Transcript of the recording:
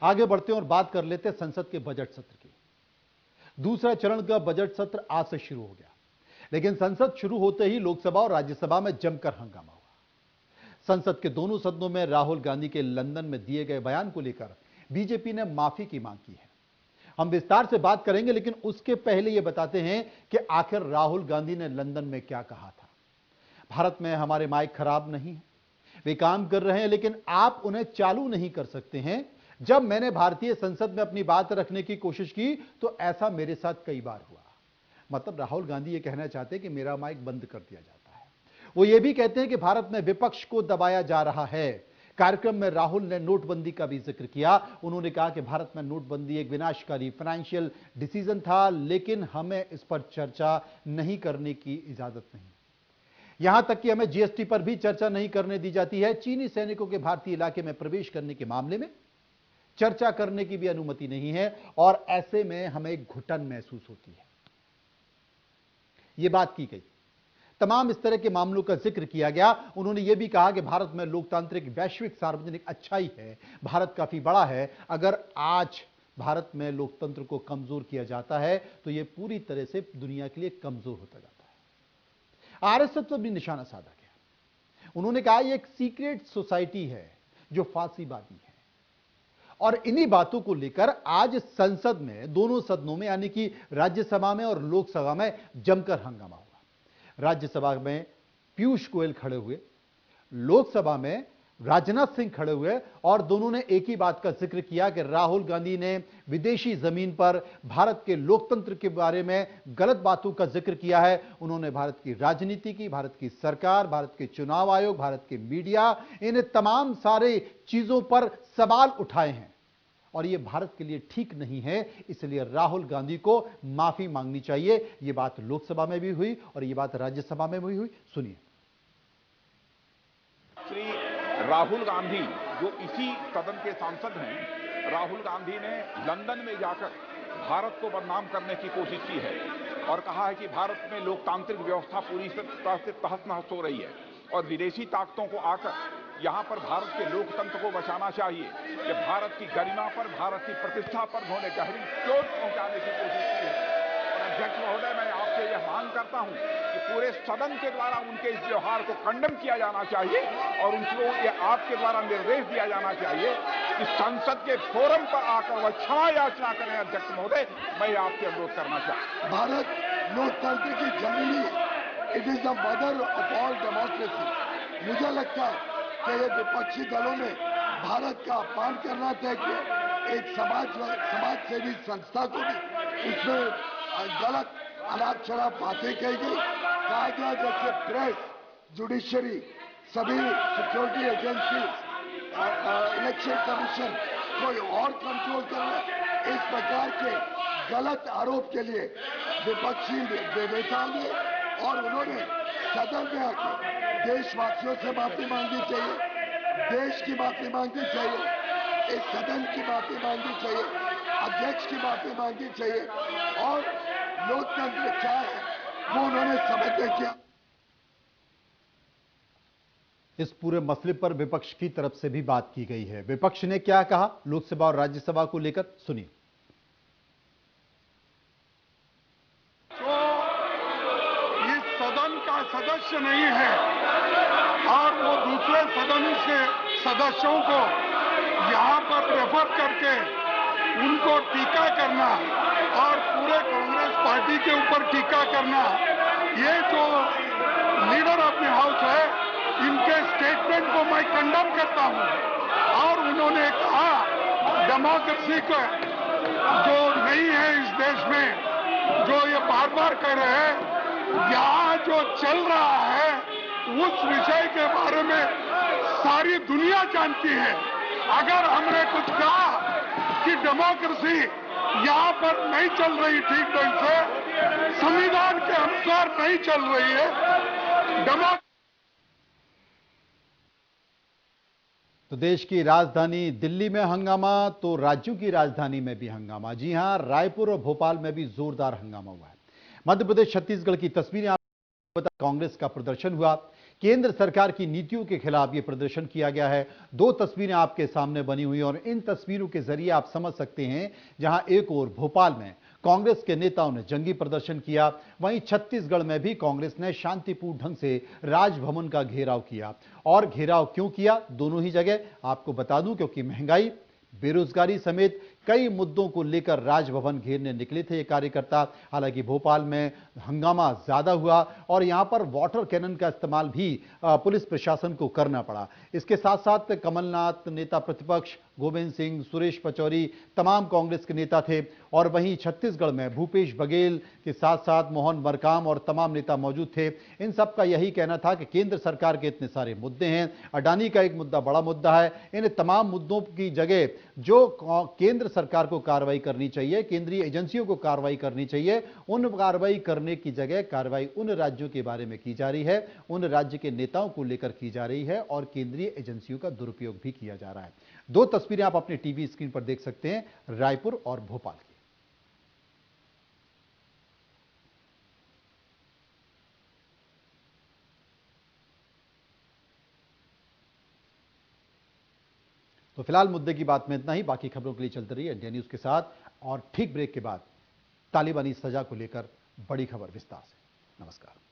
आगे बढ़ते हैं और बात कर लेते हैं संसद के बजट सत्र की। दूसरा चरण का बजट सत्र आज से शुरू हो गया, लेकिन संसद शुरू होते ही लोकसभा और राज्यसभा में जमकर हंगामा हुआ। संसद के दोनों सदनों में राहुल गांधी के लंदन में दिए गए बयान को लेकर बीजेपी ने माफी की मांग की है। हम विस्तार से बात करेंगे, लेकिन उसके पहले यह बताते हैं कि आखिर राहुल गांधी ने लंदन में क्या कहा था। भारत में हमारे माइक खराब नहीं है, वे काम कर रहे हैं, लेकिन आप उन्हें चालू नहीं कर सकते हैं। जब मैंने भारतीय संसद में अपनी बात रखने की कोशिश की तो ऐसा मेरे साथ कई बार हुआ। मतलब राहुल गांधी यह कहना चाहते हैं कि मेरा माइक बंद कर दिया जाता है। वो ये भी कहते हैं कि भारत में विपक्ष को दबाया जा रहा है। कार्यक्रम में राहुल ने नोटबंदी का भी जिक्र किया। उन्होंने कहा कि भारत में नोटबंदी एक विनाशकारी फाइनेंशियल डिसीजन था, लेकिन हमें इस पर चर्चा नहीं करने की इजाजत नहीं। यहां तक कि हमें जीएसटी पर भी चर्चा नहीं करने दी जाती है। चीनी सैनिकों के भारतीय इलाके में प्रवेश करने के मामले में चर्चा करने की भी अनुमति नहीं है, और ऐसे में हमें घुटन महसूस होती है। यह बात की गई। तमाम इस तरह के मामलों का जिक्र किया गया। उन्होंने यह भी कहा कि भारत में लोकतांत्रिक वैश्विक सार्वजनिक अच्छाई है, भारत काफी बड़ा है। अगर आज भारत में लोकतंत्र को कमजोर किया जाता है तो यह पूरी तरह से दुनिया के लिए कमजोर होता जाता है। आरएसएस पर भी निशाना साधा गया। उन्होंने कहा यह एक सीक्रेट सोसाइटी है जो फांसीबाजी है। और इन्हीं बातों को लेकर आज संसद में दोनों सदनों में, यानी कि राज्यसभा में और लोकसभा में जमकर हंगामा हुआ। राज्यसभा में पीयूष गोयल खड़े हुए, लोकसभा में राजनाथ सिंह खड़े हुए, और दोनों ने एक ही बात का जिक्र किया कि राहुल गांधी ने विदेशी जमीन पर भारत के लोकतंत्र के बारे में गलत बातों का जिक्र किया है। उन्होंने भारत की राजनीति की, भारत की सरकार, भारत के चुनाव आयोग, भारत के मीडिया, इन तमाम सारे चीजों पर सवाल उठाए हैं, और यह भारत के लिए ठीक नहीं है। इसलिए राहुल गांधी को माफी मांगनी चाहिए। यह बात लोकसभा में भी हुई और यह बात राज्यसभा में भी हुई। सुनिए। श्री राहुल गांधी जो इसी सदन के सांसद हैं, राहुल गांधी ने लंदन में जाकर भारत को बदनाम करने की कोशिश की है और कहा है कि भारत में लोकतांत्रिक व्यवस्था पूरी तरह से तहस-नहस हो रही है और विदेशी ताकतों को आकर यहां पर भारत के लोकतंत्र को बचाना चाहिए। कि भारत की गरिमा पर, भारत की प्रतिष्ठा पर उन्होंने गहरी चोट पहुंचाने की कोशिश की है। और अध्यक्ष महोदय, मैं आपसे यह मांग करता हूं कि पूरे सदन के द्वारा उनके इस व्यवहार को खंडन किया जाना चाहिए और उनको यह आपके द्वारा निर्देश दिया जाना चाहिए कि संसद के फोरम पर आकर वह क्षमा याचना करें। अध्यक्ष महोदय, मैं आपसे अनुरोध करना चाहता हूं। भारत लोकतंत्र की जननी है। It is the mother of all democracy. मुझे लगता है कि ये विपक्षी दलों ने भारत का अपमान करना तय किया। एक समाज सेवी संस्था को भी उसमें गलत अनाप शराब बातें कही गई। कहा गया जैसे प्रेस, जुडिशरी, सभी सिक्योरिटी एजेंसी, इलेक्शन कमीशन कोई और कंट्रोल कर रहे। इस प्रकार के गलत आरोप के लिए विपक्षी नेताओं ने और उन्होंने सदन में आकर देशवासियों से माफी मांगनी चाहिए, देश की माफी मांगनी चाहिए, इस सदन की माफी मांगनी चाहिए, अध्यक्ष की माफी मांगनी चाहिए, और लोकतंत्र क्या है वो उन्होंने समझने किया। इस पूरे मसले पर विपक्ष की तरफ से भी बात की गई है। विपक्ष ने क्या कहा लोकसभा और राज्यसभा को लेकर, सुनिए। सदस्य नहीं है और वो दूसरे सदन के सदस्यों को यहाँ पर रेफर करके उनको टीका करना और पूरे कांग्रेस पार्टी के ऊपर टीका करना, ये जो लीडर ऑफ द हाउस है, इनके स्टेटमेंट को मैं कंडेम करता हूँ। और उन्होंने कहा डेमोक्रेसी का जो नहीं है इस देश में, जो ये बार बार कह रहे हैं, यहाँ जो चल रहा है उस विषय के बारे में सारी दुनिया जानती है। अगर हमने कुछ कहा कि डेमोक्रेसी यहाँ पर नहीं चल रही ठीक ढंग से, संविधान के अनुसार नहीं चल रही है, तो देश की राजधानी दिल्ली में हंगामा, तो राज्यों की राजधानी में भी हंगामा। जी हां, रायपुर और भोपाल में भी जोरदार हंगामा हुआ है। मध्य प्रदेश, छत्तीसगढ़ की तस्वीरें आपको बता, कांग्रेस का प्रदर्शन हुआ। केंद्र सरकार की नीतियों के खिलाफ यह प्रदर्शन किया गया है। दो तस्वीरें आपके सामने बनी हुई हैं और इन तस्वीरों के जरिए आप समझ सकते हैं, जहां एक ओर भोपाल में कांग्रेस के नेताओं ने जंगी प्रदर्शन किया, वहीं छत्तीसगढ़ में भी कांग्रेस ने शांतिपूर्ण ढंग से राजभवन का घेराव किया। और घेराव क्यों किया दोनों ही जगह आपको बता दूं, क्योंकि महंगाई, बेरोजगारी समेत कई मुद्दों को लेकर राजभवन घेरने निकले थे ये कार्यकर्ता। हालांकि भोपाल में हंगामा ज्यादा हुआ और यहां पर वाटर कैनन का इस्तेमाल भी पुलिस प्रशासन को करना पड़ा। इसके साथ साथ कमलनाथ, नेता प्रतिपक्ष गोविंद सिंह, सुरेश पचौरी, तमाम कांग्रेस के नेता थे। और वहीं छत्तीसगढ़ में भूपेश बघेल के साथ साथ मोहन मरकाम और तमाम नेता मौजूद थे। इन सब का यही कहना था कि केंद्र सरकार के इतने सारे मुद्दे हैं, अडानी का एक मुद्दा बड़ा मुद्दा है, इन तमाम मुद्दों की जगह जो केंद्र सरकार को कार्रवाई करनी चाहिए, केंद्रीय एजेंसियों को कार्रवाई करनी चाहिए, उन कार्रवाई करने की जगह कार्रवाई उन राज्यों के बारे में की जा रही है, उन राज्य के नेताओं को लेकर की जा रही है और केंद्रीय एजेंसियों का दुरुपयोग भी किया जा रहा है। दो तस्वीरें आप अपने टीवी स्क्रीन पर देख सकते हैं, रायपुर और भोपाल की। तो फिलहाल मुद्दे की बात में इतना ही। बाकी खबरों के लिए चलते रहिए इंडिया न्यूज के साथ और ठीक ब्रेक के बाद तालिबानी सजा को लेकर बड़ी खबर विस्तार से। नमस्कार।